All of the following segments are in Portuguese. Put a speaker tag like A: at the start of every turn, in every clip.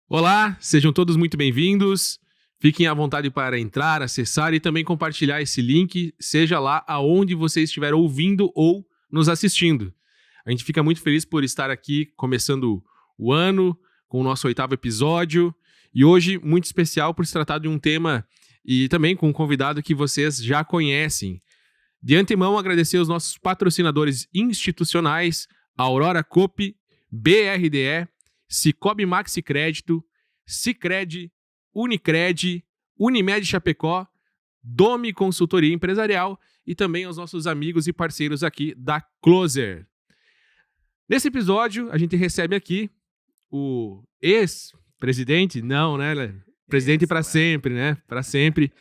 A: Olá, sejam todos muito bem-vindos. Fiquem à vontade para entrar, acessar e também compartilhar esse link, seja lá aonde você estiver ouvindo ou nos assistindo. A gente fica muito feliz por estar aqui começando o ano com o nosso 8º episódio e hoje muito especial por se tratar de um tema e também com um convidado que vocês já conhecem. De antemão, agradecer aos nossos patrocinadores institucionais, Aurora Coop, BRDE, Cicobi Maxi Crédito, Sicredi, Unicred, Unimed Chapecó, Domi Consultoria Empresarial e também aos nossos amigos e parceiros aqui da Closer. Nesse episódio, a gente recebe aqui o ex-presidente, não, né? Presidente para sempre, né? Para sempre.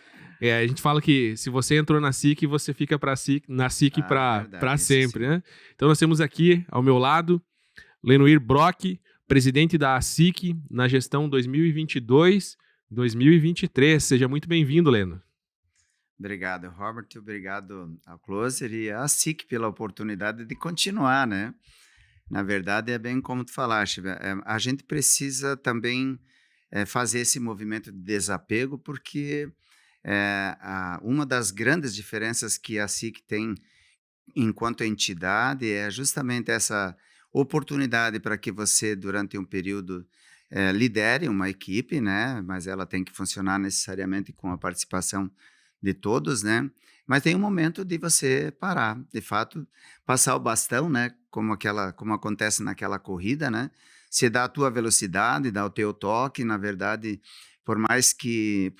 A: A gente fala que se você entrou na SIC, você fica na SIC para sempre, né? Então nós temos aqui ao meu lado Lenoir Brock, presidente da SIC na gestão 2022-2023. Seja muito bem-vindo, Leno.
B: Obrigado, Robert. Obrigado ao Closer e à SIC pela oportunidade de continuar, né? Na verdade, é bem como tu falaste, a gente precisa também fazer esse movimento de desapego, porque uma das grandes diferenças que a SIC tem enquanto entidade é justamente essa oportunidade para que você, durante um período, lidere uma equipe, né? Mas ela tem que funcionar necessariamente com a participação de todos, né? Mas tem um momento de você parar, de fato, passar o bastão, né? Como acontece naquela corrida, né? Você dá a tua velocidade, dá o teu toque, na verdade, por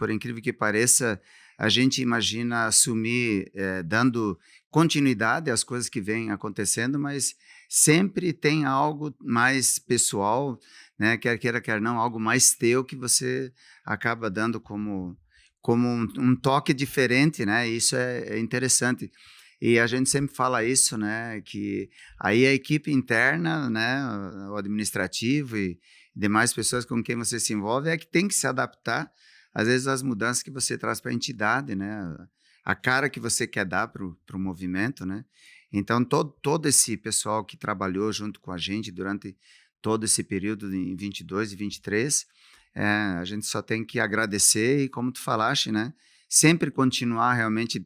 B: incrível que pareça, a gente imagina assumir dando continuidade às coisas que vêm acontecendo, mas sempre tem algo mais pessoal, né? Quer queira, quer não, algo mais teu que você acaba dando como um toque diferente, né? Isso é interessante. E a gente sempre fala isso, né? Que aí a equipe interna, né? O administrativo e demais pessoas com quem você se envolve é que tem que se adaptar, às vezes, às mudanças que você traz para a entidade, né? A cara que você quer dar para o movimento, né? Então, todo esse pessoal que trabalhou junto com a gente durante todo esse período em 22 e 23, a gente só tem que agradecer e, como tu falaste, né, sempre continuar realmente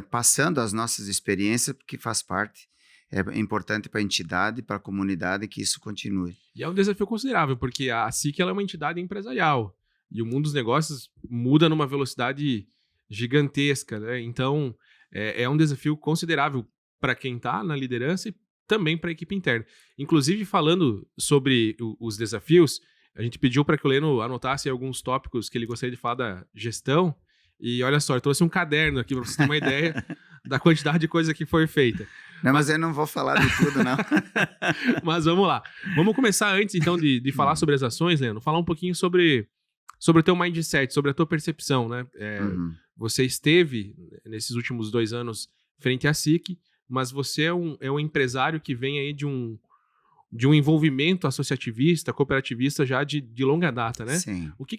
B: passando as nossas experiências, porque faz parte, é importante para a entidade, para a comunidade que isso continue.
A: E é um desafio considerável, porque a SIC ela é uma entidade empresarial e o mundo dos negócios muda numa velocidade gigantesca, né? Então, é um desafio considerável para quem está na liderança e também para a equipe interna. Inclusive, falando sobre os desafios, a gente pediu para que o Leno anotasse alguns tópicos que ele gostaria de falar da gestão. E olha só, eu trouxe um caderno aqui para você ter uma ideia da quantidade de coisa que foi feita.
B: Não, mas eu não vou falar de tudo, não.
A: Mas vamos lá. Vamos começar antes, então, de falar sobre as ações, Leno. Falar um pouquinho sobre o teu mindset, sobre a tua percepção, né? Você esteve, nesses últimos 2 anos, frente à SIC, mas você é um empresário que vem aí de um envolvimento associativista, cooperativista já de longa data, né?
B: Sim.
A: O que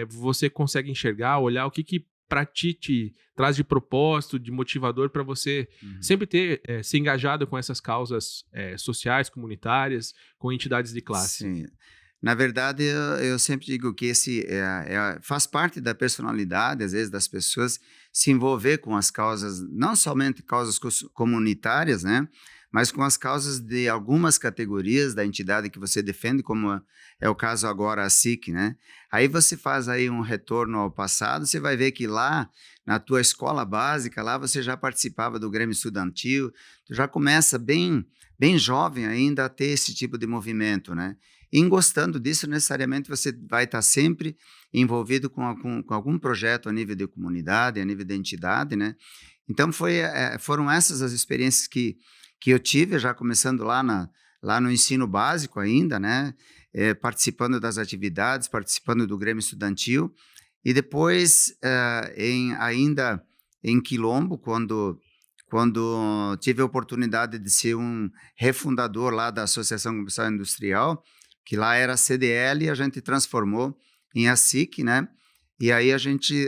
A: você consegue enxergar, olhar, o que para ti te traz de propósito, de motivador para você sempre ter se engajado com essas causas sociais, comunitárias, com entidades de classe?
B: Sim. Na verdade, eu sempre digo que esse faz parte da personalidade, às vezes, das pessoas se envolver com as causas, não somente causas comunitárias, né? Mas com as causas de algumas categorias da entidade que você defende, como é o caso agora a SIC, né? Aí você faz aí um retorno ao passado, você vai ver que lá na tua escola básica, lá você já participava do Grêmio Estudantil, tu já começa bem jovem ainda a ter esse tipo de movimento, né? E gostando disso, necessariamente você vai estar sempre envolvido com algum projeto a nível de comunidade, a nível de entidade, né? Então foram essas as experiências que eu tive, já começando lá no ensino básico ainda, né? Participando das atividades, participando do Grêmio Estudantil, e depois, ainda em Quilombo, quando tive a oportunidade de ser um refundador lá da Associação Comercial e Industrial, que lá era a CDL, e a gente transformou em a SIC, né? E aí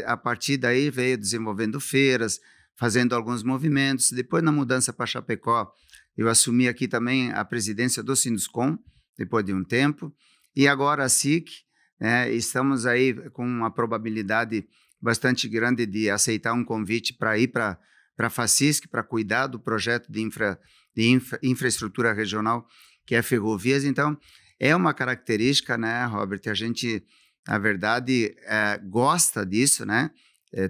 B: a partir daí, veio desenvolvendo feiras, fazendo alguns movimentos. Depois, na mudança para Chapecó, eu assumi aqui também a presidência do Sinduscom, depois de um tempo. E agora a SIC, né, estamos aí com uma probabilidade bastante grande de aceitar um convite para ir para a FACISC, para cuidar do projeto de infraestrutura regional, que é ferrovias. Então, é uma característica, né, Robert? A gente, na verdade, gosta disso, né?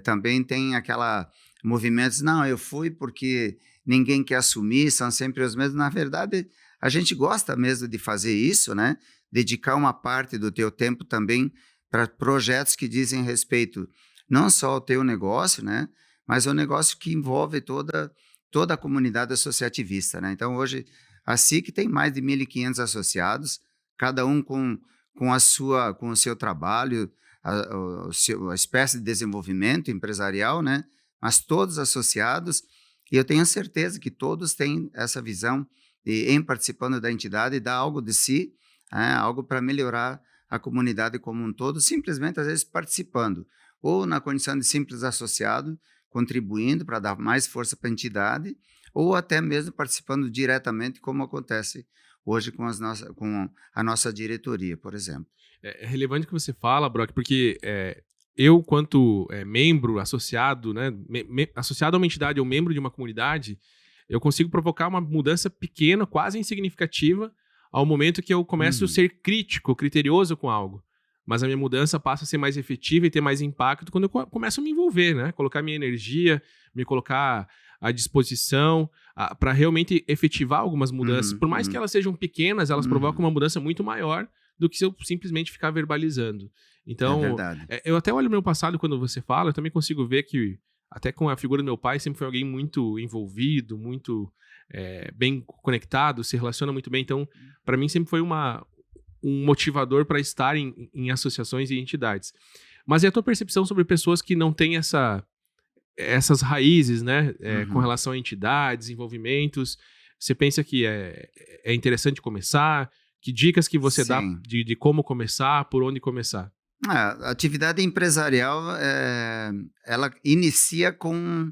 B: Também tem aquela movimentos, não, eu fui porque ninguém quer assumir, são sempre os mesmos. Na verdade, a gente gosta mesmo de fazer isso, né? Dedicar uma parte do teu tempo também para projetos que dizem respeito não só ao teu negócio, né? Mas ao negócio que envolve toda a comunidade associativista, né? Então, hoje, a SIC tem mais de 1.500 associados, cada um com o seu trabalho, a espécie de desenvolvimento empresarial, né? Mas todos associados, e eu tenho certeza que todos têm essa visão de, em participando da entidade, dar algo de si, algo para melhorar a comunidade como um todo, simplesmente, às vezes, participando, ou na condição de simples associado, contribuindo para dar mais força para a entidade, ou até mesmo participando diretamente, como acontece hoje com a nossa diretoria, por exemplo.
A: É relevante o que você fala, Brock, porque eu, quanto membro associado, né, associado a uma entidade ou membro de uma comunidade, eu consigo provocar uma mudança pequena, quase insignificativa, ao momento que eu começo a ser crítico, criterioso com algo. Mas a minha mudança passa a ser mais efetiva e ter mais impacto quando eu começo a me envolver, né? Colocar minha energia, me colocar à disposição para realmente efetivar algumas mudanças. Por mais que elas sejam pequenas, elas provocam uma mudança muito maior do que se eu simplesmente ficar verbalizando. Então,
B: é verdade.
A: Eu até olho o meu passado quando você fala, eu também consigo ver que, até com a figura do meu pai, sempre foi alguém muito envolvido, muito bem conectado, se relaciona muito bem. Então, para mim, sempre foi um motivador para estar em associações e entidades. Mas e a tua percepção sobre pessoas que não têm essas raízes, né, com relação a entidades, envolvimentos? Você pensa que é interessante começar? Que dicas que você dá de como começar, por onde começar?
B: A atividade empresarial, ela inicia com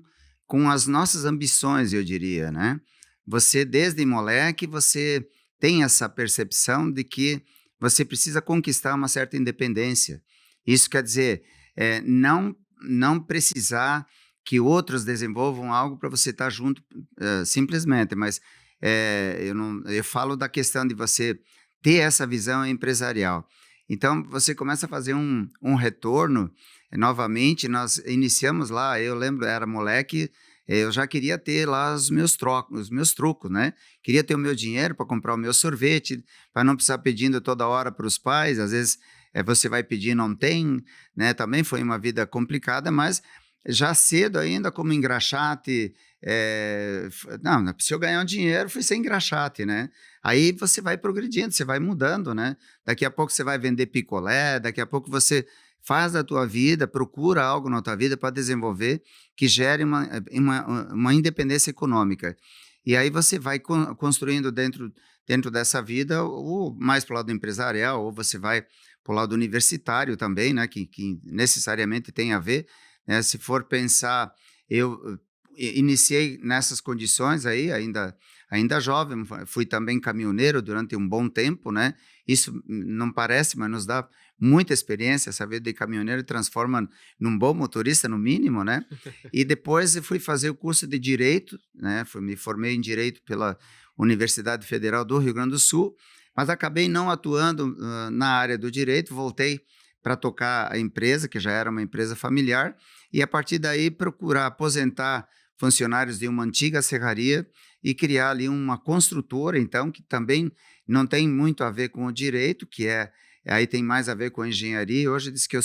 B: as nossas ambições, eu diria, né? Você, desde moleque, você tem essa percepção de que você precisa conquistar uma certa independência. Isso quer dizer, não precisar que outros desenvolvam algo para você estar junto simplesmente, mas eu falo da questão de você ter essa visão empresarial. Então, você começa a fazer um retorno. Novamente, nós iniciamos lá, eu lembro, era moleque, eu já queria ter lá os meus trucos, né? Queria ter o meu dinheiro para comprar o meu sorvete, para não precisar pedindo toda hora para os pais. Às vezes, você vai pedir e não tem, né? Também foi uma vida complicada, mas já cedo ainda, como engraxate, não, se eu ganhar um dinheiro, fui ser engraxate, né? Aí você vai progredindo, você vai mudando, né? Daqui a pouco você vai vender picolé, daqui a pouco você faz da tua vida, procura algo na tua vida para desenvolver que gere uma independência econômica. E aí você vai construindo dentro dessa vida, ou mais para o lado empresarial, ou você vai para o lado universitário também, né? Que necessariamente tem a ver, né? Se for pensar, eu iniciei nessas condições aí, ainda jovem, fui também caminhoneiro durante um bom tempo, né? Isso não parece, mas nos dá muita experiência. Essa vida de caminhoneiro transforma num bom motorista, no mínimo, né? E depois eu fui fazer o curso de Direito, né? Me formei em Direito pela Universidade Federal do Rio Grande do Sul, mas acabei não atuando na área do Direito, voltei para tocar a empresa, que já era uma empresa familiar, e a partir daí procurar aposentar funcionários de uma antiga serraria e criar ali uma construtora, então, que também não tem muito a ver com o direito, aí tem mais a ver com a engenharia. Hoje diz que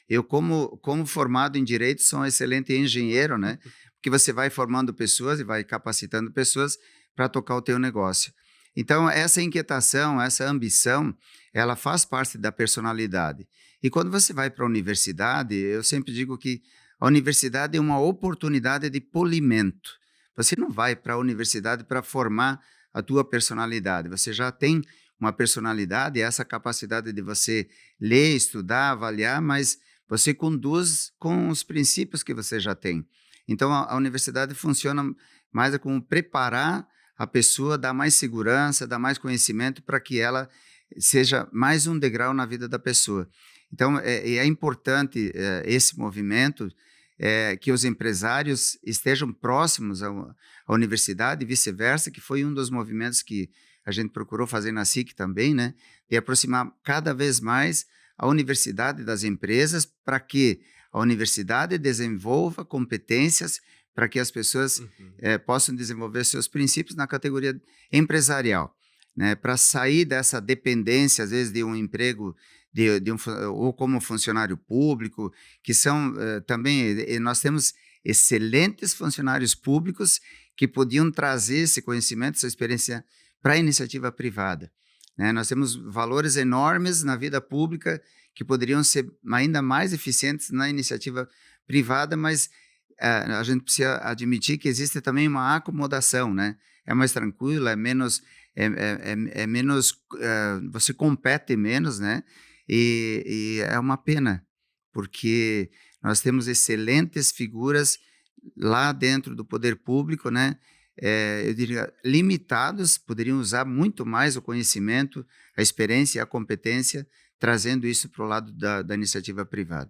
B: eu como formado em direito, sou um excelente engenheiro, né? Porque você vai formando pessoas e vai capacitando pessoas para tocar o teu negócio. Então, essa inquietação, essa ambição, ela faz parte da personalidade. E quando você vai para a universidade, eu sempre digo que a universidade é uma oportunidade de polimento. Você não vai para a universidade para formar a tua personalidade. Você já tem uma personalidade, essa capacidade de você ler, estudar, avaliar, mas você conduz com os princípios que você já tem. Então, a universidade funciona mais como preparar a pessoa, dar mais segurança, dar mais conhecimento para que ela seja mais um degrau na vida da pessoa. Então, é importante esse movimento, que os empresários estejam próximos à universidade e vice-versa, que foi um dos movimentos que a gente procurou fazer na SIC também, né, de aproximar cada vez mais a universidade das empresas, para que a universidade desenvolva competências para que as pessoas possam desenvolver seus princípios na categoria empresarial, né, para sair dessa dependência, às vezes, de um emprego ou como funcionário público, que são também, nós temos excelentes funcionários públicos que podiam trazer esse conhecimento, essa experiência para a iniciativa privada, né? Nós temos valores enormes na vida pública que poderiam ser ainda mais eficientes na iniciativa privada, mas a gente precisa admitir que existe também uma acomodação, né? É mais tranquilo, é menos, você compete menos, né? E é uma pena, porque nós temos excelentes figuras lá dentro do poder público, né? Eu diria, limitados, poderiam usar muito mais o conhecimento, a experiência e a competência, trazendo isso para o lado da iniciativa privada.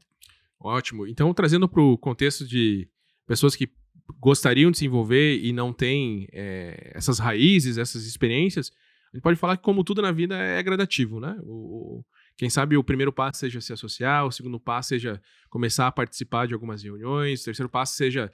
A: Ótimo. Então, trazendo para o contexto de pessoas que gostariam de se envolver e não têm essas raízes, essas experiências, a gente pode falar que, como tudo na vida, é gradativo, né? Quem sabe o primeiro passo seja se associar, o segundo passo seja começar a participar de algumas reuniões, o terceiro passo seja,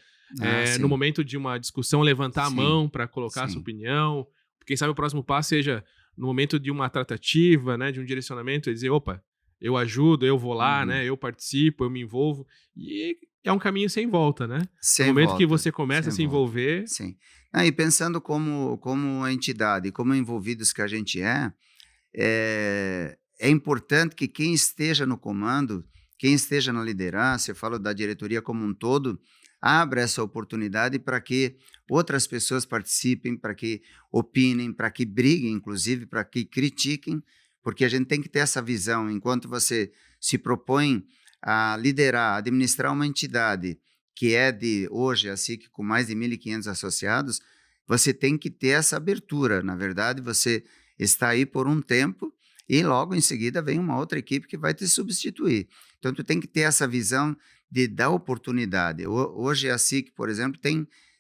A: no momento de uma discussão, levantar a mão para colocar a sua opinião. Quem sabe o próximo passo seja, no momento de uma tratativa, né, de um direcionamento, dizer, opa, eu ajudo, eu vou lá, né, eu participo, eu me envolvo. E é um caminho sem volta, né? No momento que você começa a se envolver...
B: Sim. E pensando como entidade, como envolvidos que a gente é importante que quem esteja no comando, quem esteja na liderança, eu falo da diretoria como um todo, abra essa oportunidade para que outras pessoas participem, para que opinem, para que briguem, inclusive, para que critiquem, porque a gente tem que ter essa visão. Enquanto você se propõe a liderar, administrar uma entidade que é de, hoje, a SIC, com mais de 1.500 associados, você tem que ter essa abertura. Na verdade, você está aí por um tempo e logo em seguida vem uma outra equipe que vai te substituir. Então, tu tem que ter essa visão de dar oportunidade. Hoje, a SIC, por exemplo,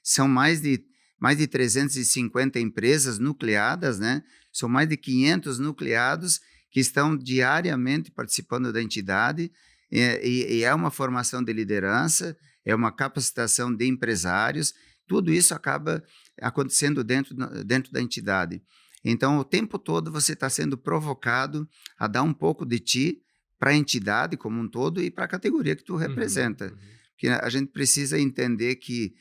B: são mais de 350 empresas nucleadas, né? São mais de 500 nucleados que estão diariamente participando da entidade, e é uma formação de liderança, é uma capacitação de empresários, tudo isso acaba acontecendo dentro da entidade. Então, o tempo todo você está sendo provocado a dar um pouco de ti para a entidade como um todo e para a categoria que tu representa. Porque a gente precisa entender que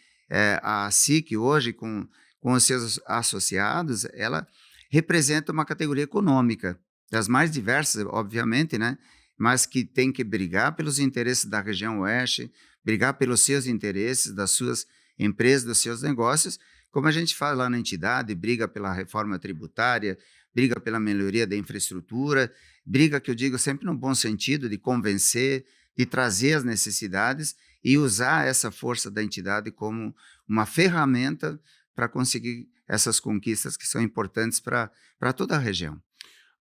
B: a SIC hoje, com os seus associados, ela representa uma categoria econômica, das mais diversas, obviamente, né? Mas que tem que brigar pelos interesses da região oeste, brigar pelos seus interesses, das suas empresas, dos seus negócios, como a gente fala lá na entidade, briga pela reforma tributária, briga pela melhoria da infraestrutura, briga, que eu digo sempre no bom sentido, de convencer, de trazer as necessidades e usar essa força da entidade como uma ferramenta para conseguir essas conquistas que são importantes para toda a região.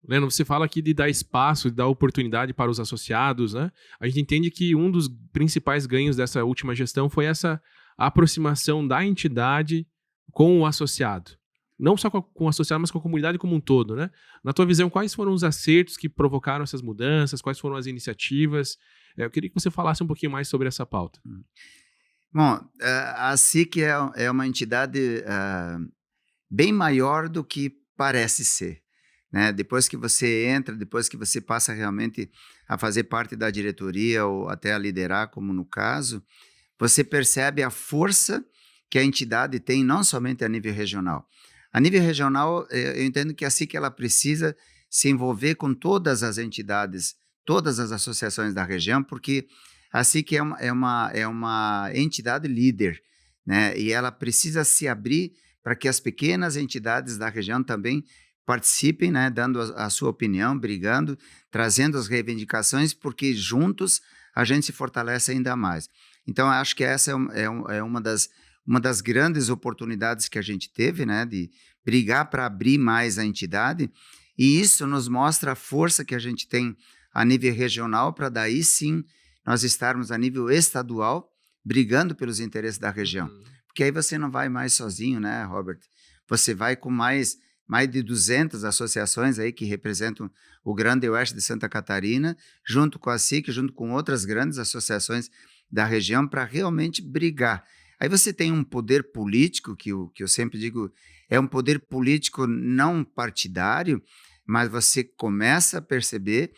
A: Leno, você fala aqui de dar espaço, de dar oportunidade para os associados, né? A gente entende que um dos principais ganhos dessa última gestão foi essa aproximação da entidade com o associado. Não só com o associado, mas com a comunidade como um todo, né? Na tua visão, quais foram os acertos que provocaram essas mudanças? Quais foram as iniciativas? Eu queria que você falasse um pouquinho mais sobre essa pauta.
B: Bom, a SIC é uma entidade bem maior do que parece ser, né? Depois que você entra, depois que você passa realmente a fazer parte da diretoria ou até a liderar, como no caso, você percebe a força que a entidade tem, não somente a nível regional. A nível regional, eu entendo que a SIC ela precisa se envolver com todas as entidades, todas as associações da região, porque a SIC é uma entidade líder, né? E ela precisa se abrir para que as pequenas entidades da região também participem, né? Dando a sua opinião, brigando, trazendo as reivindicações, porque juntos a gente se fortalece ainda mais. Então, acho que essa é uma das grandes oportunidades que a gente teve, né, de brigar para abrir mais a entidade E isso nos mostra a força que a gente tem a nível regional para daí sim nós estarmos a nível estadual brigando pelos interesses da região.
A: Uhum.
B: Porque aí você não vai mais sozinho, né, Robert? Você vai com mais de 200 associações aí que representam o Grande Oeste de Santa Catarina, junto com a SIC, junto com outras grandes associações da região, para realmente brigar. Aí você tem um poder político, que eu sempre digo, é um poder político não partidário, mas você começa a perceber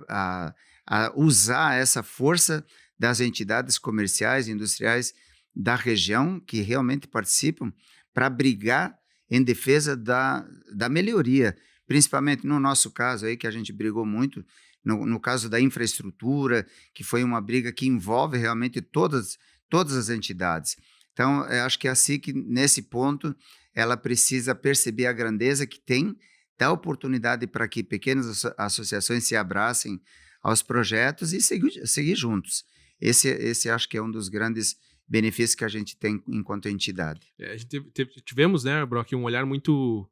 B: a usar essa força das entidades comerciais e industriais da região que realmente participam para brigar em defesa da melhoria, principalmente no nosso caso aí, que a gente brigou muito, no caso da infraestrutura, que foi uma briga que envolve realmente todas as entidades. Então, eu acho que a SIC, nesse ponto, ela precisa perceber a grandeza que tem, dar oportunidade para que pequenas associações se abracem aos projetos e seguir juntos. Esse acho que é um dos grandes benefícios que a gente tem enquanto entidade.
A: A gente tivemos, né, Brock, um olhar muito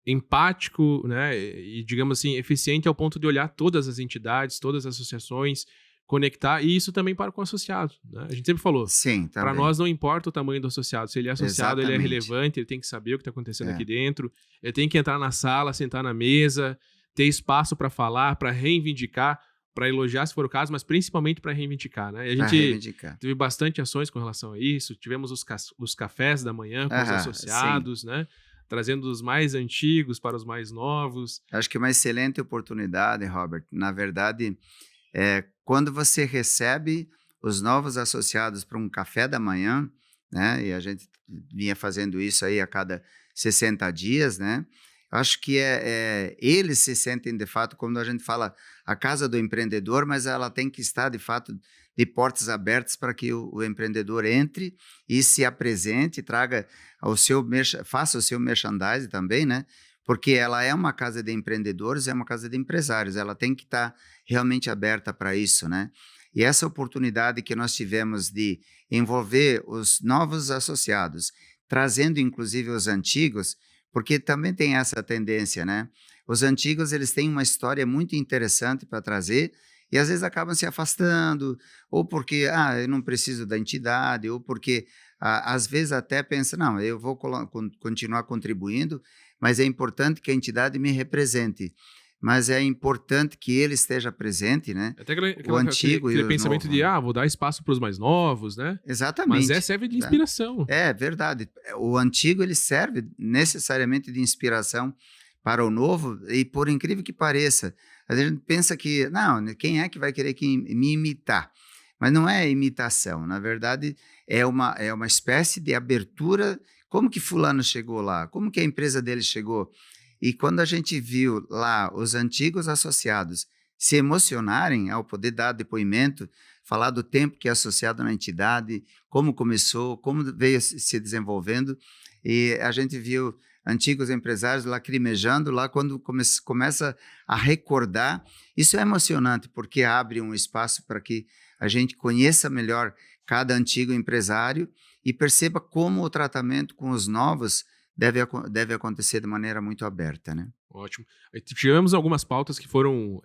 A: empático, né, e, digamos assim, eficiente ao ponto de olhar todas as entidades, todas as associações, conectar, e isso também para com o associado, né? A gente sempre falou,
B: Sim,
A: para
B: também.
A: nós não importa o tamanho do associado, se ele é associado, ele é
B: Exatamente.
A: relevante, ele tem que saber o que está acontecendo aqui
B: É.
A: dentro, ele tem que entrar na sala, sentar na mesa, ter espaço para falar, para reivindicar, para elogiar se for o caso, mas principalmente para reivindicar, né? E a
B: Para
A: gente
B: reivindicar.
A: teve bastante ações com relação a isso, tivemos os cafés da manhã com os
B: Sim.
A: associados, né? Trazendo os mais antigos para os mais novos.
B: Acho que é uma excelente oportunidade, Robert. Na verdade, quando você recebe os novos associados para um café da manhã, né? E a gente vinha fazendo isso aí a cada 60 dias, né? Acho que eles se sentem, de fato, quando a gente fala a casa do empreendedor, mas ela tem que estar, de fato, de portas abertas para que o empreendedor entre e se apresente, traga faça o seu merchandising também, né? Porque ela é uma casa de empreendedores, é uma casa de empresários, ela tem que estar realmente aberta para isso, né? E essa oportunidade que nós tivemos de envolver os novos associados, trazendo inclusive os antigos, porque também tem essa tendência, né? Os antigos, eles têm uma história muito interessante para trazer e às vezes acabam se afastando, ou porque, eu não preciso da entidade, ou porque às vezes até pensa, não, eu vou continuar contribuindo, mas é importante que a entidade me represente. Mas é importante que ele esteja presente, né?
A: Até
B: O antigo e
A: aquele
B: o
A: pensamento
B: novo.
A: de, vou dar espaço para os mais novos, né? Mas
B: Exatamente.
A: serve de
B: Tá?
A: inspiração.
B: É verdade. O antigo ele serve necessariamente de inspiração para o novo e por incrível que pareça, a gente pensa que, não, quem é que vai querer me imitar? Mas não é imitação, na verdade é uma espécie de abertura, como que fulano chegou lá? Como que a empresa dele chegou? E quando a gente viu lá os antigos associados se emocionarem ao poder dar depoimento, falar do tempo que é associado na entidade, como começou, como veio se desenvolvendo, e a gente viu antigos empresários lacrimejando lá quando começa a recordar. Isso é emocionante, porque abre um espaço para que a gente conheça melhor cada antigo empresário e perceba como o tratamento com os novos deve acontecer de maneira muito aberta, né?
A: Ótimo. Tivemos algumas pautas que foram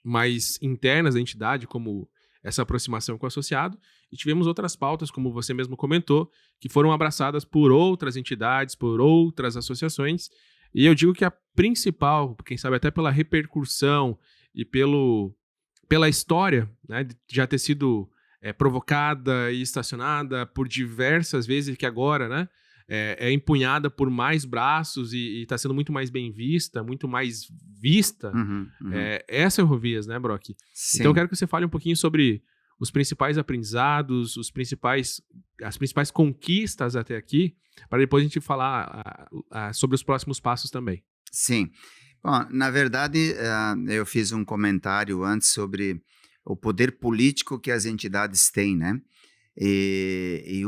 A: mais internas da entidade, como essa aproximação com o associado, e tivemos outras pautas, como você mesmo comentou, que foram abraçadas por outras entidades, por outras associações, e eu digo que a principal, quem sabe até pela repercussão e pela história, né, de já ter sido provocada e estacionada por diversas vezes, que agora, né, é empunhada por mais braços e está sendo muito mais bem vista, muito mais vista,
B: Uhum.
A: essa Ferrovias, né, Brock?
B: Sim.
A: Então eu quero que você fale um pouquinho sobre os principais aprendizados, as principais conquistas até aqui, para depois a gente falar sobre os próximos passos também.
B: Sim. Bom, na verdade, eu fiz um comentário antes sobre o poder político que as entidades têm, né? E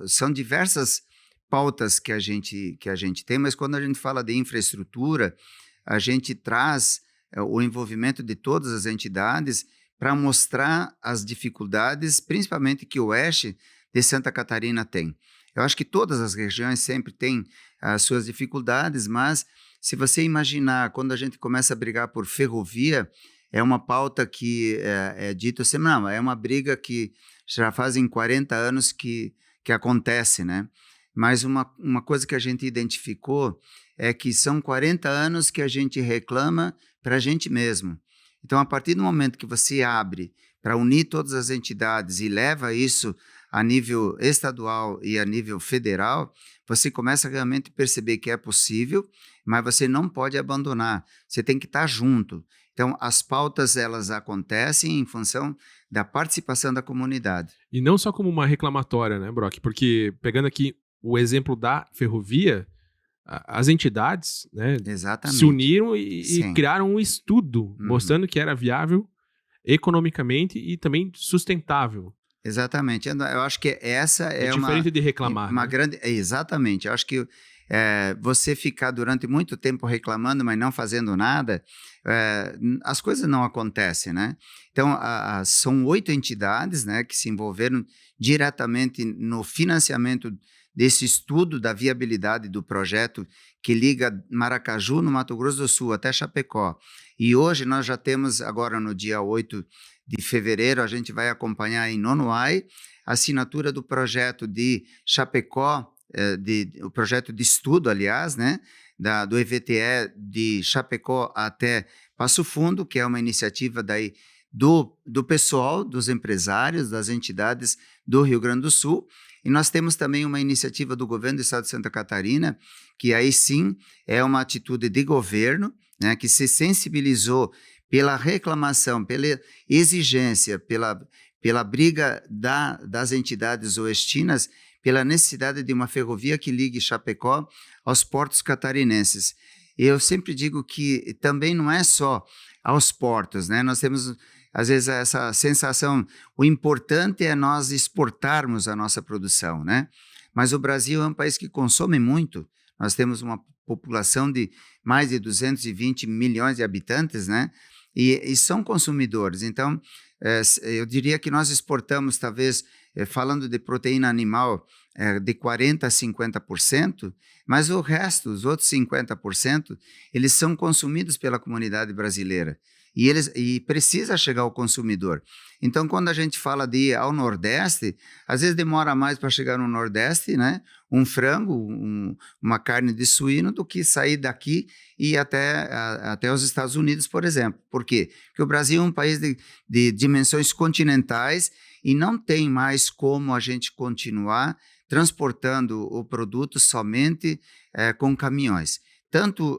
B: são diversas pautas que a gente tem, mas quando a gente fala de infraestrutura, a gente traz o envolvimento de todas as entidades para mostrar as dificuldades, principalmente que o oeste de Santa Catarina tem. Eu acho que todas as regiões sempre têm as suas dificuldades, mas Se você imaginar, quando a gente começa a brigar por ferrovia, é uma pauta que é dito assim, não, é uma briga que já fazem 40 anos que acontece, né? Mas uma coisa que a gente identificou é que são 40 anos que a gente reclama para a gente mesmo. Então, a partir do momento que você abre para unir todas as entidades e leva isso a nível estadual e a nível federal, você começa realmente a perceber que é possível, mas você não pode abandonar, você tem que estar junto. Então, as pautas, elas acontecem em função da participação da comunidade.
A: E não só como uma reclamatória, né, Brock? Porque, pegando aqui o exemplo da ferrovia, as entidades, né, se
B: Exatamente.
A: uniram e
B: Sim.
A: criaram um estudo
B: Uhum.
A: mostrando que era viável economicamente e também sustentável.
B: Exatamente. Eu acho que essa
A: É
B: é
A: diferente de reclamar,
B: uma
A: né?
B: grande. Exatamente. Eu acho que você ficar durante muito tempo reclamando, mas não fazendo nada, as coisas não acontecem, né? Então, são 8 entidades, né, que se envolveram diretamente no financiamento desse estudo da viabilidade do projeto que liga Maracaju, no Mato Grosso do Sul, até Chapecó. E hoje nós já temos, agora no dia 8 de fevereiro, a gente vai acompanhar em Nonoai a assinatura do projeto de Chapecó, o projeto de estudo, aliás, né, do EVTE de Chapecó até Passo Fundo, que é uma iniciativa daí do pessoal, dos empresários, das entidades do Rio Grande do Sul. E nós temos também uma iniciativa do governo do estado de Santa Catarina, que aí sim é uma atitude de governo, né, que se sensibilizou pela reclamação, pela exigência, pela briga das entidades oestinas, pela necessidade de uma ferrovia que ligue Chapecó aos portos catarinenses. Eu sempre digo que também não é só aos portos, né? Nós temos, às vezes, essa sensação, o importante é nós exportarmos a nossa produção, né? Mas o Brasil é um país que consome muito, nós temos uma população de mais de 220 milhões de habitantes, né? E são consumidores. Então, eu diria que nós exportamos, talvez, falando de proteína animal, de 40% a 50%, mas o resto, os outros 50%, eles são consumidos pela comunidade brasileira. E precisa chegar ao consumidor. Então, quando a gente fala de ir ao Nordeste, às vezes demora mais para chegar no Nordeste, né? Um frango, uma carne de suíno, do que sair daqui e ir até os Estados Unidos, por exemplo. Por quê? Porque o Brasil é um país de dimensões continentais e não tem mais como a gente continuar transportando o produto somente com caminhões. Tanto,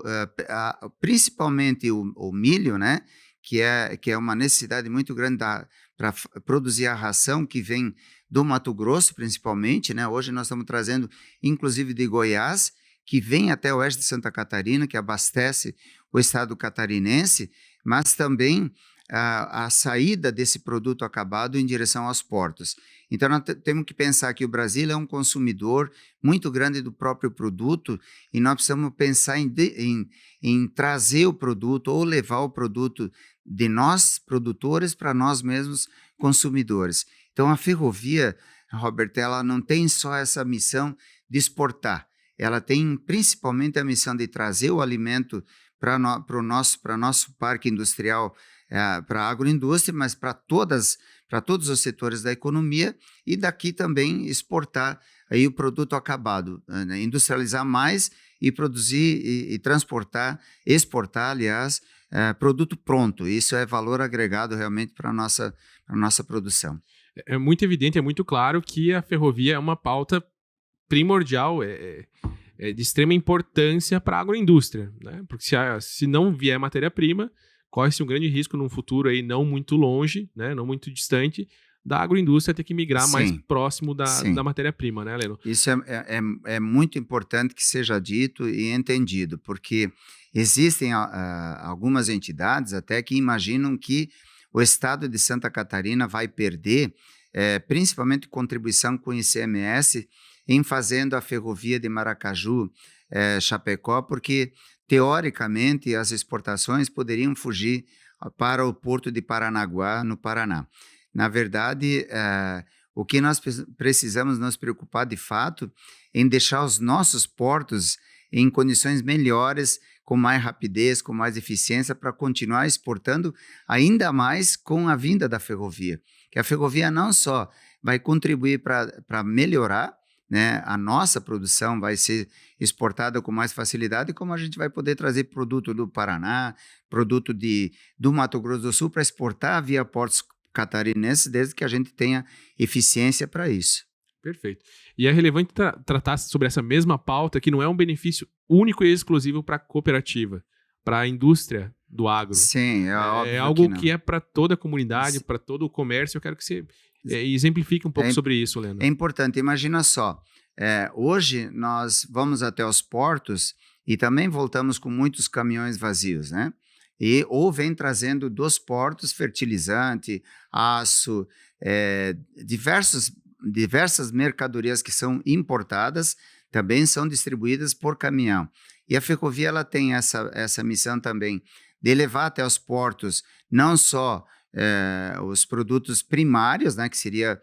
B: principalmente o milho, né, que é uma necessidade muito grande para produzir a ração que vem do Mato Grosso, principalmente, né? Hoje nós estamos trazendo, inclusive, de Goiás, que vem até o oeste de Santa Catarina, que abastece o estado catarinense, mas também a saída desse produto acabado em direção aos portos. Então, nós temos que pensar que o Brasil é um consumidor muito grande do próprio produto e nós precisamos pensar em trazer o produto ou levar o produto de nós, produtores, para nós mesmos, consumidores. Então, a ferrovia, Robert, ela não tem só essa missão de exportar, ela tem principalmente a missão de trazer o alimento para o nosso parque industrial, para a agroindústria, mas para todos os setores da economia e daqui também exportar aí o produto acabado, né? Industrializar mais e produzir e transportar, exportar, aliás, produto pronto. Isso é valor agregado realmente para a nossa produção.
A: É muito evidente, é muito claro que a ferrovia é uma pauta primordial, é de extrema importância para a agroindústria, né? Porque se não vier matéria-prima, corre-se um grande risco num futuro aí não muito longe, né? Não muito distante, da agroindústria ter que migrar mais
B: Sim,
A: próximo da
B: sim.
A: matéria-prima, né, Leno?
B: Isso é muito importante que seja dito e entendido, porque existem algumas entidades até que imaginam que o estado de Santa Catarina vai perder, principalmente contribuição com o ICMS, em fazendo a ferrovia de Maracaju, Chapecó, porque, teoricamente, as exportações poderiam fugir para o porto de Paranaguá, no Paraná. Na verdade, o que nós precisamos nos preocupar de fato em deixar os nossos portos em condições melhores, com mais rapidez, com mais eficiência, para continuar exportando ainda mais com a vinda da ferrovia. Que a ferrovia não só vai contribuir para melhorar, né, a nossa produção vai ser exportada com mais facilidade, como a gente vai poder trazer produto do Paraná, produto do Mato Grosso do Sul para exportar via portos catarinenses, desde que a gente tenha eficiência para isso.
A: Perfeito. E é relevante tratar sobre essa mesma pauta, que não é um benefício único e exclusivo para a cooperativa, para a indústria do agro.
B: Sim, é óbvio
A: É algo
B: não.
A: que é para toda a comunidade, para todo o comércio. Eu quero que você exemplifique um pouco sobre isso, Leno.
B: É importante, imagina só, hoje nós vamos até os portos e também voltamos com muitos caminhões vazios, né? Ou vem trazendo dos portos fertilizante, aço, diversas mercadorias que são importadas também são distribuídas por caminhão. E a ferrovia ela tem essa missão também de levar até os portos não só os produtos primários, né, que seria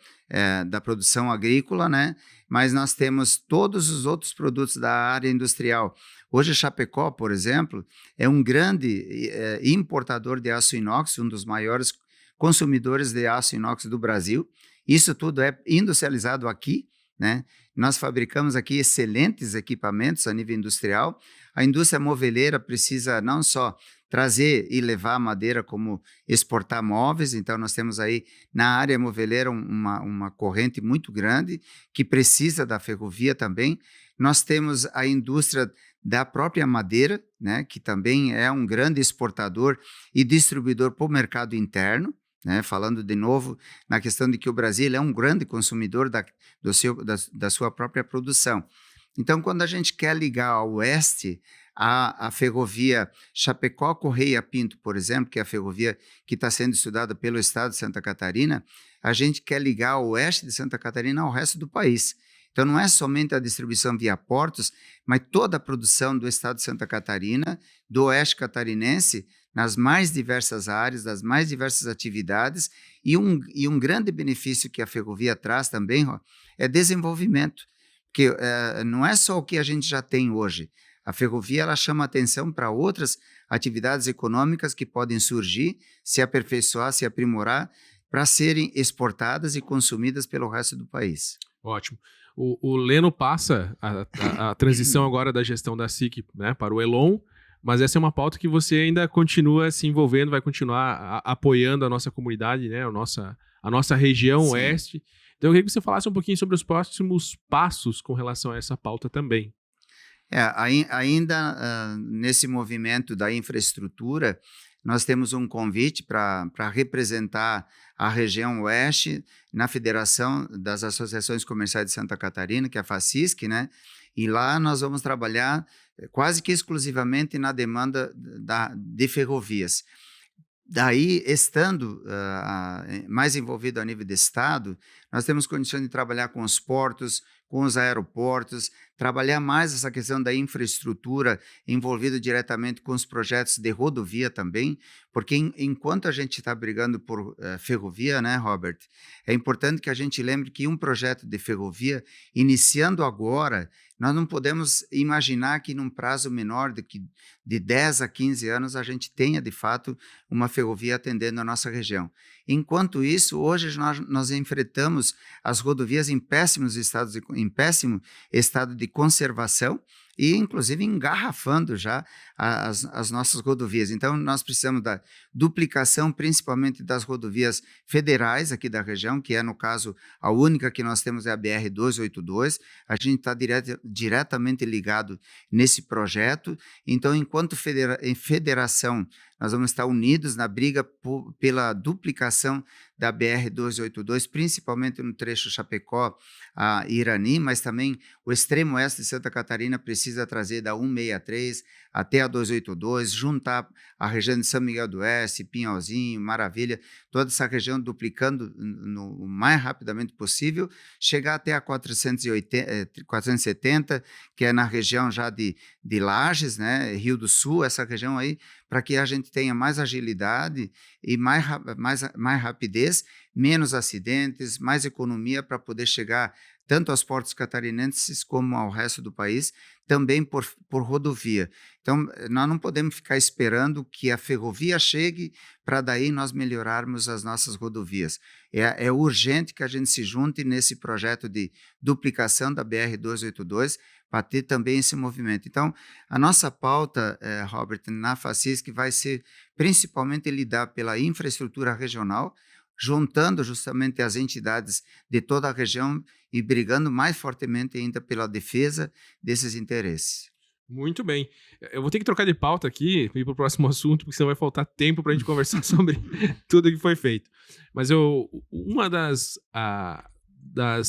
B: da produção agrícola, né, mas nós temos todos os outros produtos da área industrial. Hoje, Chapecó, por exemplo, é um grande importador de aço inox, um dos maiores consumidores de aço inox do Brasil. Isso tudo é industrializado aqui, né? Nós fabricamos aqui excelentes equipamentos a nível industrial. A indústria moveleira precisa não só trazer e levar madeira, como exportar móveis. Então, nós temos aí na área moveleira uma corrente muito grande que precisa da ferrovia também. Nós temos a indústria da própria madeira, né, que também é um grande exportador e distribuidor para o mercado interno. Né, falando de novo na questão de que o Brasil é um grande consumidor da sua própria produção. Então, quando a gente quer ligar ao oeste, a ferrovia Chapecó-Correia-Pinto, por exemplo, que é a ferrovia que está sendo estudada pelo estado de Santa Catarina, a gente quer ligar o oeste de Santa Catarina ao resto do país. Então, não é somente a distribuição via portos, mas toda a produção do estado de Santa Catarina, do oeste catarinense, nas mais diversas áreas, das mais diversas atividades, e um grande benefício que a ferrovia traz também é desenvolvimento, porque não é só o que a gente já tem hoje. A ferrovia ela chama atenção para outras atividades econômicas que podem surgir, se aperfeiçoar, se aprimorar, para serem exportadas e consumidas pelo resto do país.
A: Ótimo. O Leno passa a transição agora da gestão da SIC, né, para o Elon, mas essa é uma pauta que você ainda continua se envolvendo, vai continuar apoiando a nossa comunidade, né, a nossa região
B: Sim.
A: oeste. Então eu queria que você falasse um pouquinho sobre os próximos passos com relação a essa pauta também.
B: Ainda nesse movimento da infraestrutura, nós temos um convite para representar a região oeste na Federação das Associações Comerciais de Santa Catarina, que é a FACISC, né? E lá nós vamos trabalhar quase que exclusivamente na demanda de ferrovias. Daí, estando mais envolvido a nível de Estado, nós temos condições de trabalhar com os portos, com os aeroportos, trabalhar mais essa questão da infraestrutura envolvida diretamente com os projetos de rodovia também, porque enquanto a gente está brigando por ferrovia, né, Robert, é importante que a gente lembre que um projeto de ferrovia, iniciando agora, nós não podemos imaginar que num prazo menor de 10 a 15 anos a gente tenha, de fato, uma ferrovia atendendo a nossa região. Enquanto isso, hoje nós enfrentamos as rodovias em péssimo estado de conservação e, inclusive, engarrafando já as nossas rodovias. Então, nós precisamos da duplicação, principalmente das rodovias federais aqui da região, que é, no caso, a única que nós temos é a BR-282. A gente está diretamente ligado nesse projeto. Então, enquanto federação, nós vamos estar unidos na briga pela duplicação da BR-282, principalmente no trecho Chapecó a Irani, mas também o extremo oeste de Santa Catarina precisa trazer da 163 até a 282, juntar a região de São Miguel do Oeste, Pinhalzinho, Maravilha, toda essa região duplicando o mais rapidamente possível, chegar até a 470, que é na região já de Lages, né, Rio do Sul, essa região aí, para que a gente tenha mais agilidade e mais rapidez, menos acidentes, mais economia para poder chegar tanto aos portos catarinenses como ao resto do país, também por rodovia. Então, nós não podemos ficar esperando que a ferrovia chegue para daí nós melhorarmos as nossas rodovias. É urgente que a gente se junte nesse projeto de duplicação da BR-282 para ter também esse movimento. Então, a nossa pauta, Robert, na FACISC vai ser principalmente lidar pela infraestrutura regional, juntando justamente as entidades de toda a região e brigando mais fortemente ainda pela defesa desses interesses.
A: Muito bem. Eu vou ter que trocar de pauta aqui e ir para o próximo assunto, porque senão vai faltar tempo para a gente conversar sobre tudo que foi feito. Mas uma das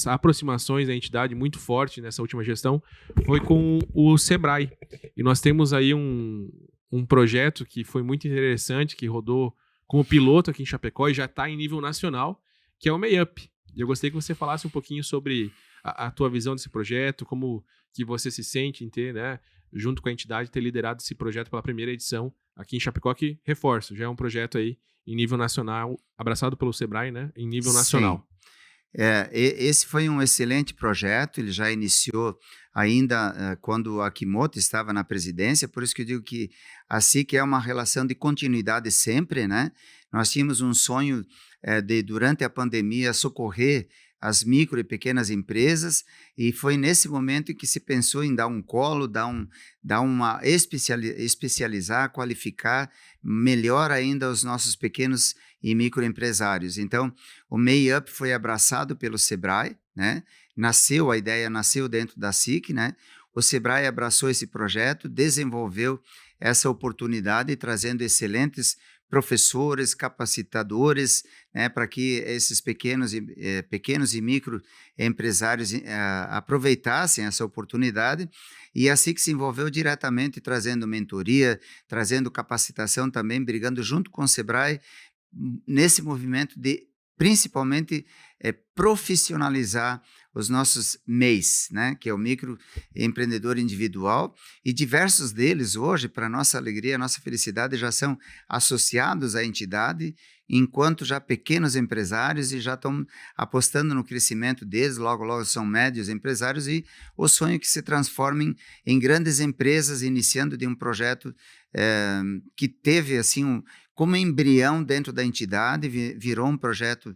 A: aproximações da entidade muito forte nessa última gestão foi com o Sebrae. E nós temos aí um projeto que foi muito interessante, que rodou como piloto aqui em Chapecó e já está em nível nacional, que é o MEIUP. E eu gostaria que você falasse um pouquinho sobre a tua visão desse projeto, como que você se sente em ter, né, junto com a entidade, ter liderado esse projeto pela primeira edição aqui em Chapecó, que, reforço, já é um projeto aí em nível nacional, abraçado pelo Sebrae, né, em nível nacional.
B: Esse foi um excelente projeto, ele já iniciou ainda quando a Kimoto estava na presidência, por isso que eu digo que a SIC é uma relação de continuidade sempre, né? Nós tínhamos um sonho de, durante a pandemia, socorrer as micro e pequenas empresas, e foi nesse momento que se pensou em dar um colo, especializar, qualificar melhor ainda os nossos pequenos e microempresários. Então, o MEIUP foi abraçado pelo Sebrae, né? A ideia nasceu dentro da SIC, né? O Sebrae abraçou esse projeto, desenvolveu essa oportunidade, trazendo excelentes professores, capacitadores, né, para que esses pequenos e microempresários aproveitassem essa oportunidade. E a SIC se envolveu diretamente, trazendo mentoria, trazendo capacitação também, brigando junto com o Sebrae, nesse movimento de, principalmente, profissionalizar os nossos MEIs, né, que é o microempreendedor individual, e diversos deles hoje, para nossa alegria, nossa felicidade, já são associados à entidade, enquanto já pequenos empresários e já estão apostando no crescimento deles, logo são médios empresários, e o sonho que se transformem em grandes empresas, iniciando de um projeto que teve assim como embrião dentro da entidade, virou um projeto,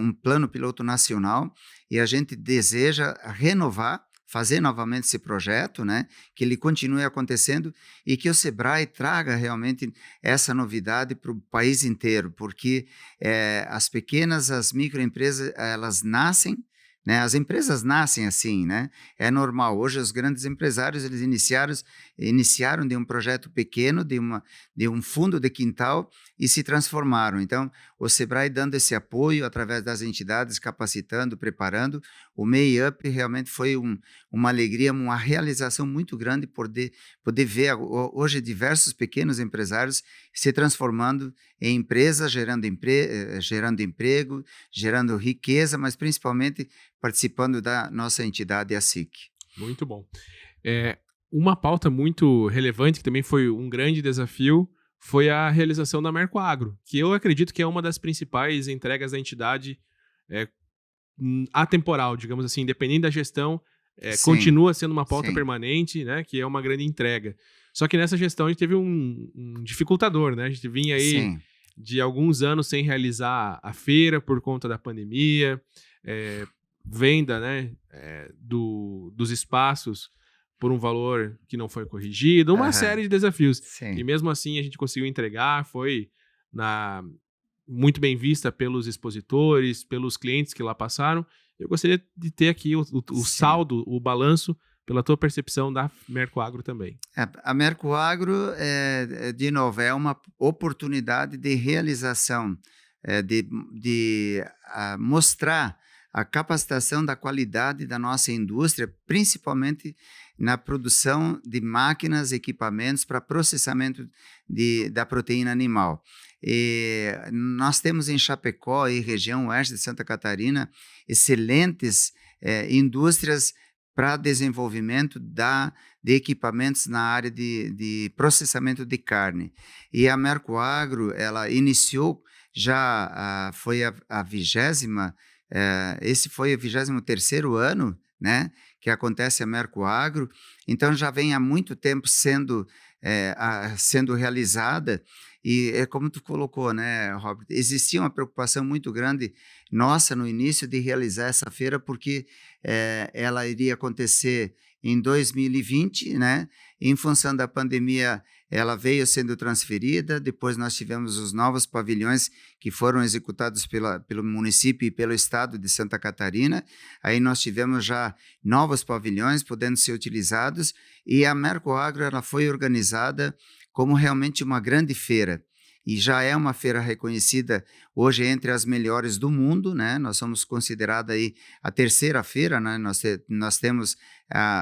B: um plano piloto nacional, e a gente deseja renovar, fazer novamente esse projeto, né, que ele continue acontecendo e que o Sebrae traga realmente essa novidade para o país inteiro, porque as microempresas, elas nascem, né, as empresas nascem assim, né, é normal. Hoje os grandes empresários, eles iniciaram de um projeto pequeno, de um fundo de quintal, e se transformaram. Então, o Sebrae dando esse apoio através das entidades, capacitando, preparando, o MEIUP realmente foi uma alegria, uma realização muito grande poder ver hoje diversos pequenos empresários se transformando em empresas, gerando emprego, gerando riqueza, mas principalmente participando da nossa entidade, a SIC.
A: Muito bom. Uma pauta muito relevante, que também foi um grande desafio, foi a realização da Mercoagro, que eu acredito que é uma das principais entregas da entidade atemporal, digamos assim, independente da gestão, continua sendo uma pauta permanente, né, que é uma grande entrega. Só que nessa gestão a gente teve um dificultador, né? A gente vinha aí de alguns anos sem realizar a feira por conta da pandemia, venda, né, dos espaços por um valor que não foi corrigido, uma série de desafios. E mesmo assim a gente conseguiu entregar, foi muito bem vista pelos expositores, pelos clientes que lá passaram. Eu gostaria de ter aqui o saldo, o balanço, pela tua percepção da Mercoagro também.
B: A Mercoagro, de novo, é uma oportunidade de realização, de mostrar a capacitação da qualidade da nossa indústria, principalmente na produção de máquinas, equipamentos para processamento da proteína animal. E nós temos em Chapecó e região oeste de Santa Catarina excelentes indústrias para desenvolvimento de equipamentos na área de processamento de carne. E a Mercoagro, ela iniciou, já foi a 20ª esse foi o 23º ano, né, que acontece a Mercoagro, então já vem há muito tempo sendo realizada, e é como tu colocou, né, Robert, existia uma preocupação muito grande nossa no início de realizar essa feira, porque ela iria acontecer em 2020, né, em função da pandemia ela veio sendo transferida, depois nós tivemos os novos pavilhões que foram executados pelo município e pelo estado de Santa Catarina, aí nós tivemos já novos pavilhões podendo ser utilizados, e a Mercoagro ela foi organizada como realmente uma grande feira, e já é uma feira reconhecida hoje entre as melhores do mundo, né? Nós somos considerada aí a terceira feira, né? Nós temos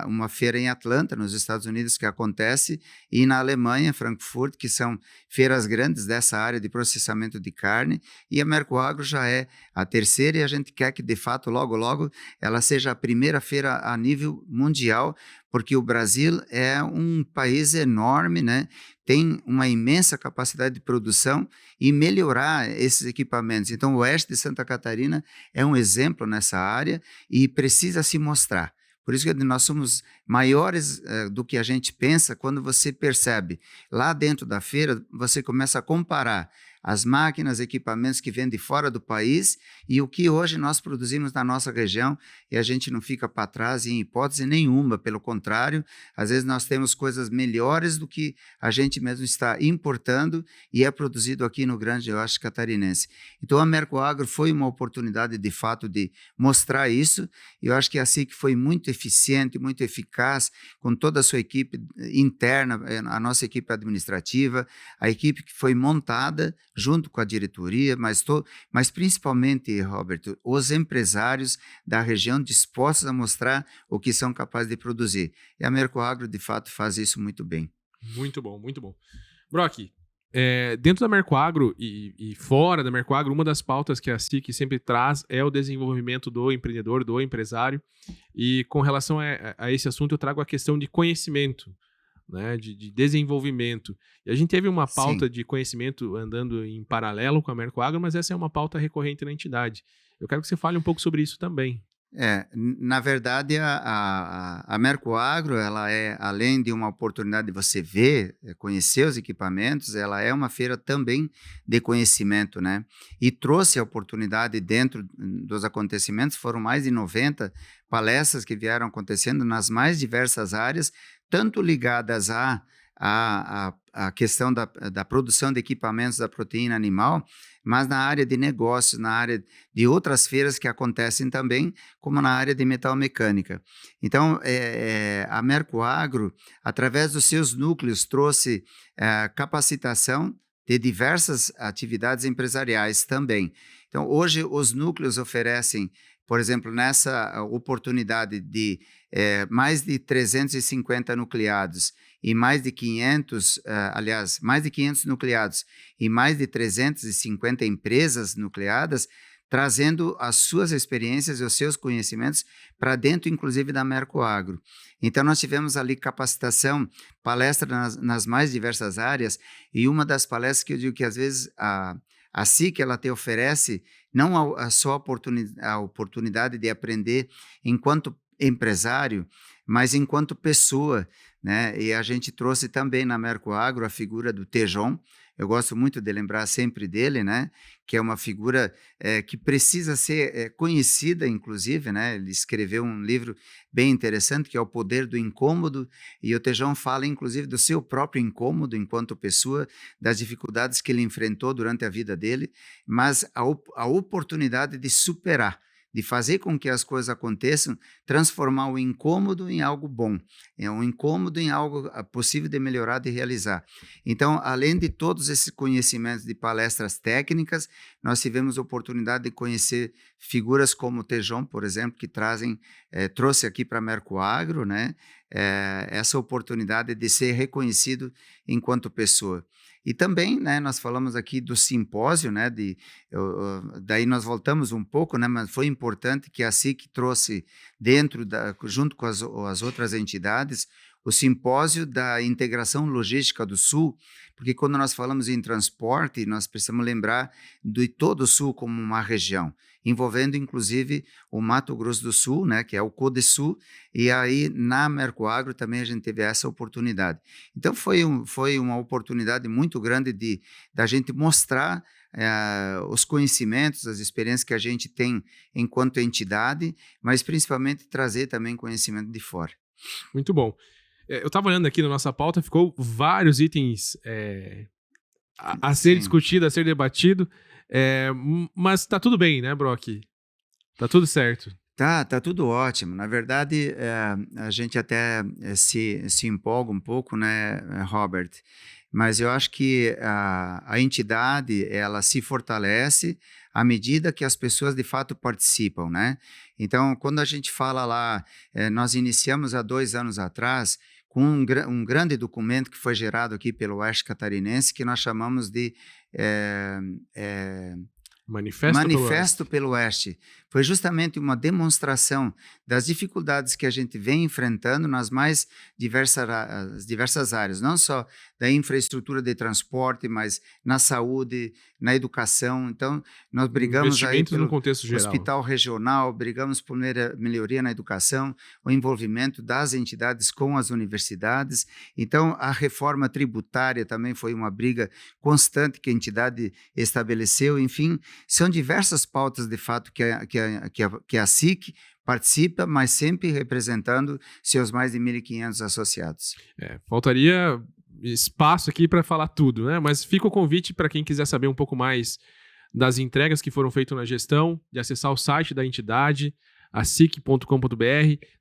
B: uma feira em Atlanta, nos Estados Unidos, que acontece, e na Alemanha, Frankfurt, que são feiras grandes dessa área de processamento de carne, e a Mercoagro já é a terceira, e a gente quer que, de fato, logo, logo, ela seja a primeira feira a nível mundial, porque o Brasil é um país enorme, né? Tem uma imensa capacidade de produção e melhorar esses equipamentos. Então, o oeste de Santa Catarina é um exemplo nessa área e precisa se mostrar. Por isso que nós somos maiores do que a gente pensa quando você percebe. Lá dentro da feira, você começa a comparar as máquinas, equipamentos que vêm de fora do país e o que hoje nós produzimos na nossa região, e a gente não fica para trás em hipótese nenhuma, pelo contrário, às vezes nós temos coisas melhores do que a gente mesmo está importando e é produzido aqui no Grande Oeste Catarinense. Então a Mercoagro foi uma oportunidade de fato de mostrar isso, e eu acho que a SIC foi muito eficiente, muito eficaz com toda a sua equipe interna, a nossa equipe administrativa, a equipe que foi montada junto com a diretoria, mas principalmente, Roberto, os empresários da região dispostos a mostrar o que são capazes de produzir. E a Mercoagro, de fato, faz isso muito bem.
A: Muito bom, muito bom. Brock, dentro da Mercoagro e fora da Mercoagro, uma das pautas que a SIC sempre traz é o desenvolvimento do empreendedor, do empresário. E com relação a esse assunto, eu trago a questão de conhecimento, né, de desenvolvimento. E a gente teve uma pauta de conhecimento andando em paralelo com a Mercoagro, mas essa é uma pauta recorrente na entidade. Eu quero que você fale um pouco sobre isso também.
B: Na verdade, a Mercoagro, ela é, além de uma oportunidade de você ver, conhecer os equipamentos, ela é uma feira também de conhecimento, né? E trouxe a oportunidade dentro dos acontecimentos, foram mais de 90 palestras que vieram acontecendo nas mais diversas áreas, tanto ligadas a questão da produção de equipamentos da proteína animal, mas na área de negócios, na área de outras feiras que acontecem também, como na área de metalmecânica. Então, a Mercoagro, através dos seus núcleos, trouxe capacitação de diversas atividades empresariais também. Então, hoje, os núcleos oferecem, por exemplo, nessa oportunidade de mais de 350 nucleados e mais de 500, mais de 500 nucleados e mais de 350 empresas nucleadas, trazendo as suas experiências e os seus conhecimentos para dentro, inclusive, da Mercoagro. Então, nós tivemos ali capacitação, palestra nas mais diversas áreas, e uma das palestras que eu digo que, às vezes, a SIC ela te oferece não só a oportunidade de aprender enquanto empresário, mas enquanto pessoa, né? E a gente trouxe também na Mercoagro a figura do Tejon. Eu gosto muito de lembrar sempre dele, né? Que é uma figura que precisa ser conhecida, inclusive, né? Ele escreveu um livro bem interessante, que é O Poder do Incômodo, e o Tejon fala, inclusive, do seu próprio incômodo enquanto pessoa, das dificuldades que ele enfrentou durante a vida dele, mas a oportunidade de superar, de fazer com que as coisas aconteçam, transformar o incômodo em algo bom, um incômodo em algo possível de melhorar, de realizar. Então, além de todos esses conhecimentos de palestras técnicas, nós tivemos a oportunidade de conhecer figuras como o Tejon, por exemplo, que trouxe aqui para a Mercoagro, né, essa oportunidade de ser reconhecido enquanto pessoa. E também, né, nós falamos aqui do simpósio, né, daí nós voltamos um pouco, né, mas foi importante que a SIC trouxe junto com as outras entidades, o simpósio da integração logística do Sul, porque quando nós falamos em transporte, nós precisamos lembrar de todo o Sul como uma região, envolvendo inclusive o Mato Grosso do Sul, né, que é o CODESUL, e aí na Mercoagro também a gente teve essa oportunidade. Então foi uma oportunidade muito grande da gente mostrar os conhecimentos, as experiências que a gente tem enquanto entidade, mas principalmente trazer também conhecimento de fora.
A: Muito bom. Eu estava olhando aqui na nossa pauta, ficou vários itens a ser discutido, a ser debatido, mas tá tudo bem, né, Brock? Tá tudo certo.
B: Tá tudo ótimo. Na verdade, a gente até se empolga um pouco, né, Robert? Mas eu acho que a entidade, ela se fortalece à medida que as pessoas, de fato, participam, né? Então, quando a gente fala lá, nós iniciamos há 2 anos atrás com um grande documento que foi gerado aqui pelo Oeste Catarinense, que nós chamamos de Manifesto pelo Oeste. Foi justamente uma demonstração das dificuldades que a gente vem enfrentando nas mais diversas áreas, não só da infraestrutura de transporte, mas na saúde, na educação. Então, nós brigamos aí pelo
A: no contexto geral.
B: Hospital regional, brigamos por melhoria na educação, o envolvimento das entidades com as universidades. Então, a reforma tributária também foi uma briga constante que a entidade estabeleceu. Enfim, são diversas pautas, de fato, que a SIC participa, mas sempre representando seus mais de 1.500 associados.
A: Faltaria espaço aqui para falar tudo, né? Mas fica o convite para quem quiser saber um pouco mais das entregas que foram feitas na gestão, de acessar o site da entidade, asic.com.br,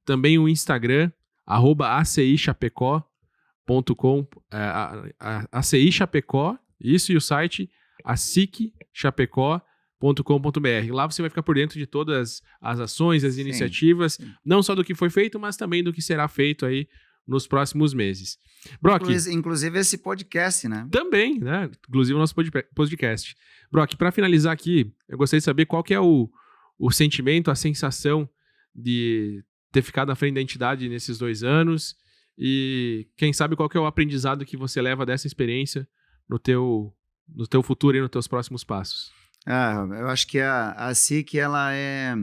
A: também o Instagram, @acichapecó.com, acichapecó, isso, e o site asichapecó.com.br. Lá você vai ficar por dentro de todas as ações, as iniciativas, não só do que foi feito, mas também do que será feito aí nos próximos meses. Brock,
B: inclusive esse podcast, né?
A: Também, né? Inclusive o nosso podcast. Brock, para finalizar aqui, eu gostaria de saber qual que é o sentimento, a sensação de ter ficado à frente da entidade nesses 2 anos e quem sabe qual que é o aprendizado que você leva dessa experiência no teu futuro e nos teus próximos passos.
B: Eu acho que a SIC, ela é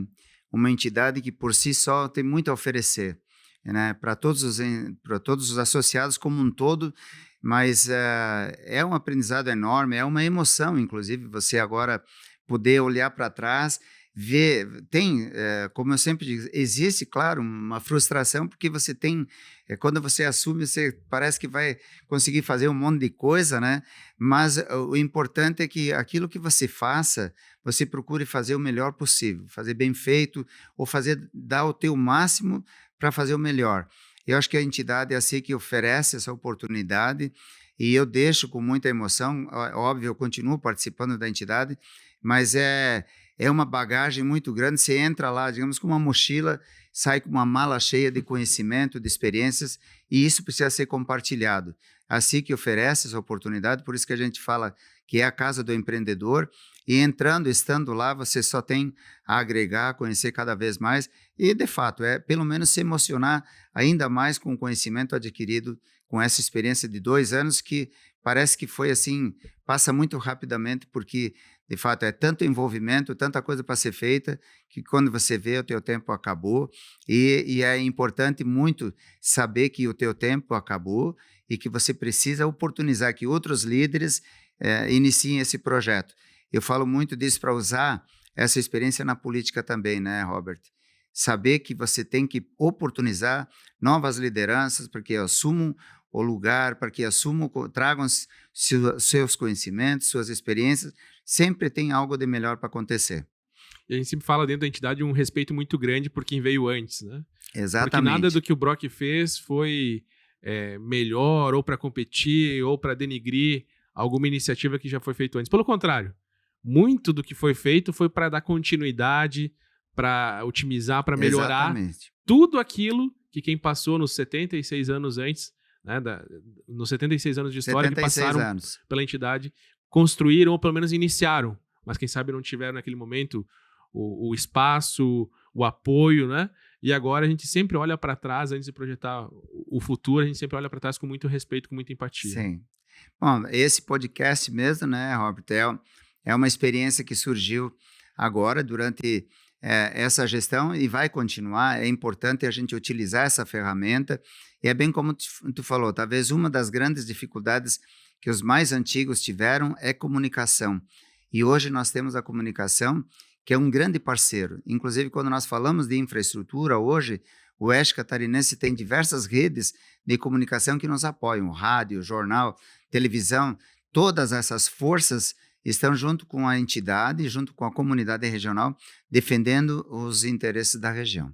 B: uma entidade que por si só tem muito a oferecer, né, para todos os associados como um todo, mas é um aprendizado enorme, é uma emoção, inclusive, você agora poder olhar para trás, ver, como eu sempre digo, existe, claro, uma frustração, porque você tem, quando você assume, você parece que vai conseguir fazer um monte de coisa, né? Mas o importante é que aquilo que você faça, você procure fazer o melhor possível, fazer bem feito, ou dar o teu máximo para fazer o melhor. Eu acho que a entidade é assim que oferece essa oportunidade, e eu deixo com muita emoção, óbvio, eu continuo participando da entidade, mas é uma bagagem muito grande. Você entra lá, digamos, com uma mochila, sai com uma mala cheia de conhecimento, de experiências, e isso precisa ser compartilhado. Assim que oferece essa oportunidade, por isso que a gente fala que é a casa do empreendedor, e estando lá, você só tem a agregar, conhecer cada vez mais, e de fato, pelo menos se emocionar ainda mais com o conhecimento adquirido com essa experiência de 2 anos, que parece que foi assim, passa muito rapidamente, porque de fato é tanto envolvimento, tanta coisa para ser feita, que quando você vê, o teu tempo acabou, e é importante muito saber que o teu tempo acabou e que você precisa oportunizar que outros líderes iniciem esse projeto. Eu falo muito disso para usar essa experiência na política também, né, Robert? Saber que você tem que oportunizar novas lideranças para que assumam o lugar, para que tragam seus conhecimentos, suas experiências. Sempre tem algo de melhor para acontecer.
A: E a gente sempre fala dentro da entidade um respeito muito grande por quem veio antes, né?
B: Exatamente.
A: Porque nada do que o Brock fez foi melhor, ou para competir, ou para denigrir alguma iniciativa que já foi feita antes. Pelo contrário, muito do que foi feito foi para dar continuidade, para otimizar, para melhorar.
B: Exatamente.
A: Tudo aquilo que quem passou nos 76 anos antes, né, nos 76 anos de história que passaram pela entidade, construíram ou pelo menos iniciaram, mas quem sabe não tiveram naquele momento o espaço, o apoio, né? E agora a gente sempre olha para trás, antes de projetar o futuro, a gente sempre olha para trás com muito respeito, com muita empatia.
B: Sim. Bom, esse podcast mesmo, né, Robert, é uma experiência que surgiu agora, durante essa gestão, e vai continuar. É importante a gente utilizar essa ferramenta. E é bem como tu falou, talvez uma das grandes dificuldades que os mais antigos tiveram é comunicação. E hoje nós temos a comunicação, que é um grande parceiro. Inclusive, quando nós falamos de infraestrutura, hoje, o Oeste Catarinense tem diversas redes de comunicação que nos apoiam, rádio, jornal, televisão. Todas essas forças estão junto com a entidade, junto com a comunidade regional, defendendo os interesses da região.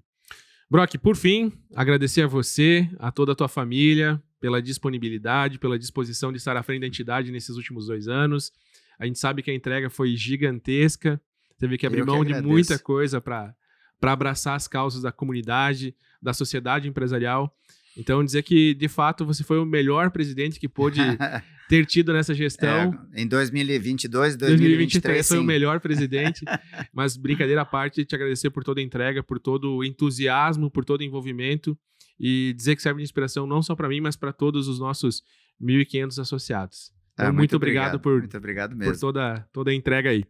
A: Brock, por fim, agradecer a você, a toda a tua família, pela disponibilidade, pela disposição de estar à frente da entidade nesses últimos 2 anos. A gente sabe que a entrega foi gigantesca, teve que abrir mão de muita coisa para abraçar as causas da comunidade, da sociedade empresarial. Então, dizer que, de fato, você foi o melhor presidente que pôde ter tido nessa gestão.
B: Em 2022, 2023,
A: foi o melhor presidente. Mas, brincadeira à parte, te agradecer por toda a entrega, por todo o entusiasmo, por todo o envolvimento. E dizer que serve de inspiração não só para mim, mas para todos os nossos 1.500 associados. Então, muito obrigado por toda a entrega aí.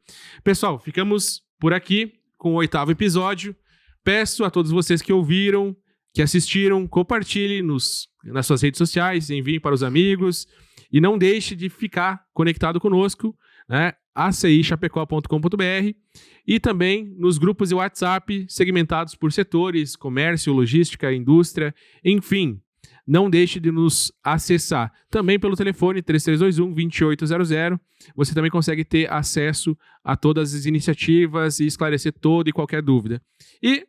A: Pessoal, ficamos por aqui com o 8º episódio. Peço a todos vocês que ouviram, que assistiram, compartilhem nas suas redes sociais, enviem para os amigos e não deixe de ficar conectado conosco, né? acichapecó.com.br e também nos grupos de WhatsApp segmentados por setores, comércio, logística, indústria, enfim. Não deixe de nos acessar. Também pelo telefone 3321-2800. Você também consegue ter acesso a todas as iniciativas e esclarecer toda e qualquer dúvida. E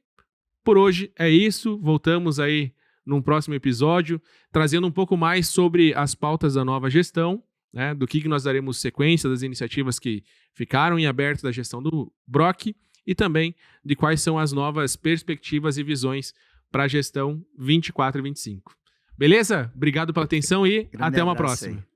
A: por hoje é isso. Voltamos aí num próximo episódio, trazendo um pouco mais sobre as pautas da nova gestão, né, do que nós daremos sequência das iniciativas que ficaram em aberto da gestão do Brock e também de quais são as novas perspectivas e visões para a gestão 24 e 25. Beleza? Obrigado pela atenção e até uma próxima.